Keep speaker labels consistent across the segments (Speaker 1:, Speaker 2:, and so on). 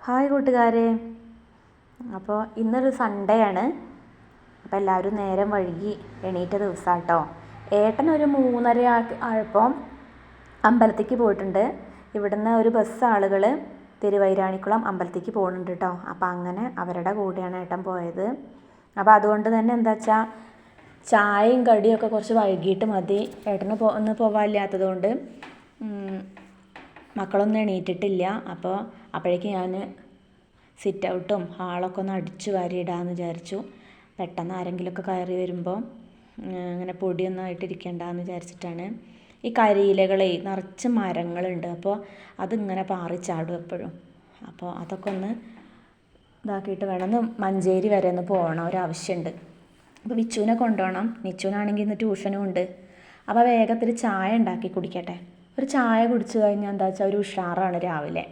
Speaker 1: Hi കൂട്ടുകാരെ. അപ്പോൾ ഇന്നൊരു സൺഡേ ആണ്. അപ്പോൾ എല്ലാവരും നേരം വൈകി എണീറ്റ ദിവസമാണ് കേട്ടോ. ഏട്ടൻ ഒരു 3:30 ആയപ്പോൾ അമ്പലത്തേക്ക് പോയിട്ടുണ്ട്. ഇവിടുന്ന് ഒരു ബസ് ആളുകൾ തിരുവൈരാണിക്കുളം അമ്പലത്തേക്ക് പോകുന്നുണ്ട് കേട്ടോ. അപ്പോൾ അങ്ങനെ അവരുടെ കൂടെയാണ് ഏട്ടൻ പോയത്. അപ്പോൾ അതുകൊണ്ട് തന്നെ എന്താ വെച്ചാൽ ചായയും കടിയൊക്കെ കുറച്ച് വൈകിട്ട് മതി. ഏട്ടന് ഒന്ന് പോകാനില്ലാത്തത് കൊണ്ട് മക്കളൊന്നും എണീറ്റിട്ടില്ല. അപ്പോഴേക്ക് ഞാൻ സിറ്റ് ഔട്ടും ഹാളൊക്കെ ഒന്ന് അടിച്ചു വാരി ഇടാമെന്ന് വിചാരിച്ചു. പെട്ടെന്ന് ആരെങ്കിലുമൊക്കെ കയറി വരുമ്പോൾ അങ്ങനെ പൊടിയൊന്നും ആയിട്ടിരിക്കേണ്ടെന്ന് വിചാരിച്ചിട്ടാണ്. ഈ കരിയിലകളെ നിറച്ച് മരങ്ങളുണ്ട്. അപ്പോൾ അതിങ്ങനെ പാറിച്ചാടും എപ്പോഴും. അപ്പോൾ അതൊക്കെ ഒന്ന് ഇതാക്കിയിട്ട് വേണം. ഒന്ന് മഞ്ചേരി വരെ ഒന്ന് പോകണം, ഒരാവശ്യമുണ്ട്. അപ്പോൾ വിച്ചുവിനെ കൊണ്ടുപോകണം. നിച്ചുവിനാണെങ്കിൽ ഇന്ന് ട്യൂഷനും ഉണ്ട്. അപ്പോൾ വേഗത്തിൽ ചായ ഉണ്ടാക്കി കുടിക്കട്ടെ. ഒരു ചായ കുടിച്ചു കഴിഞ്ഞാൽ എന്താ വെച്ചാൽ ഒരു ഉഷാറാണ് രാവിലെ.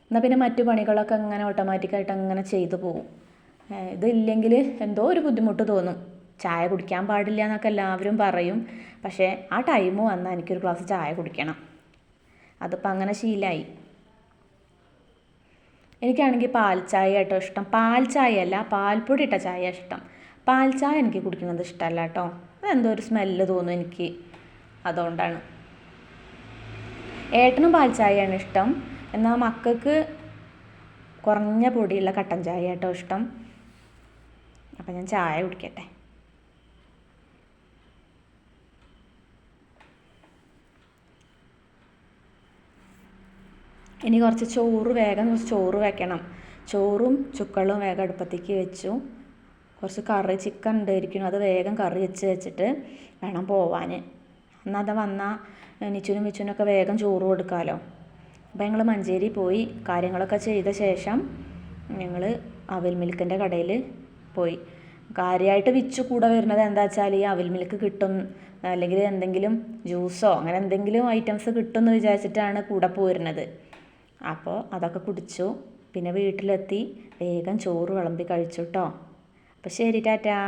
Speaker 1: എന്നാൽ പിന്നെ മറ്റു പണികളൊക്കെ അങ്ങനെ ഓട്ടോമാറ്റിക്കായിട്ട് അങ്ങനെ ചെയ്തു പോകും. ഇതില്ലെങ്കിൽ എന്തോ ഒരു ബുദ്ധിമുട്ട് തോന്നും. ചായ കുടിക്കാൻ പാടില്ല എന്നൊക്കെ എല്ലാവരും പറയും. പക്ഷേ ആ ടൈം വന്നാൽ എനിക്കൊരു ഗ്ലാസ് ചായ കുടിക്കണം. അതിപ്പോൾ അങ്ങനെ ശീലമായി. എനിക്കാണെങ്കിൽ പാൽ ചായ കേട്ടോ ഇഷ്ടം. പാൽ ചായ അല്ല, പാൽപ്പൊടി ഇട്ട ചായ ഇഷ്ടം. പാൽ ചായ എനിക്ക് കുടിക്കുന്നത് ഇഷ്ടമല്ല കേട്ടോ. അതെന്തോ ഒരു സ്മെല്ല് തോന്നും എനിക്ക്. അതുകൊണ്ടാണ്. ഏട്ടനും പാൽ ചായയാണ് ഇഷ്ടം. എന്നാൽ മക്കൾക്ക് കുറഞ്ഞ പൊടിയുള്ള കട്ടൻ ചായ കേട്ടോ ഇഷ്ടം. അപ്പം ഞാൻ ചായ കുടിക്കട്ടെ. ഇനി കുറച്ച് ചോറ് വെക്കണം. ചോറും ചുക്കളും വേഗം അടുപ്പത്തേക്ക് വെച്ചു. കുറച്ച് കറി ചിക്കൻ ഉണ്ടായിരിക്കണം. അത് വേഗം കറി വെച്ചിട്ട് വേണം പോവാൻ. എന്നാൽ അത് വന്നാൽ നിച്ചുനും മിച്ചുനൊക്കെ വേഗം ചോറ് കൊടുക്കാമല്ലോ. അപ്പോൾ ഞങ്ങൾ മഞ്ചേരി പോയി കാര്യങ്ങളൊക്കെ ചെയ്ത ശേഷം ഞങ്ങൾ അവിൽ മിൽക്കിൻ്റെ കടയിൽ പോയി. കാര്യമായിട്ട് വിച്ചു കൂടെ വരുന്നത് എന്താ വെച്ചാൽ ഈ അവിൽ മിൽക്ക് കിട്ടും, അല്ലെങ്കിൽ എന്തെങ്കിലും ജ്യൂസോ അങ്ങനെ എന്തെങ്കിലും ഐറ്റംസ് കിട്ടും എന്ന് വിചാരിച്ചിട്ടാണ് കൂടെ പോരുന്നത്. അപ്പോൾ അതൊക്കെ കുടിച്ചു. പിന്നെ വീട്ടിലെത്തി വേഗം ചോറ് വിളമ്പി കഴിച്ചു കേട്ടോ. അപ്പോൾ ശരി, ടാറ്റാ.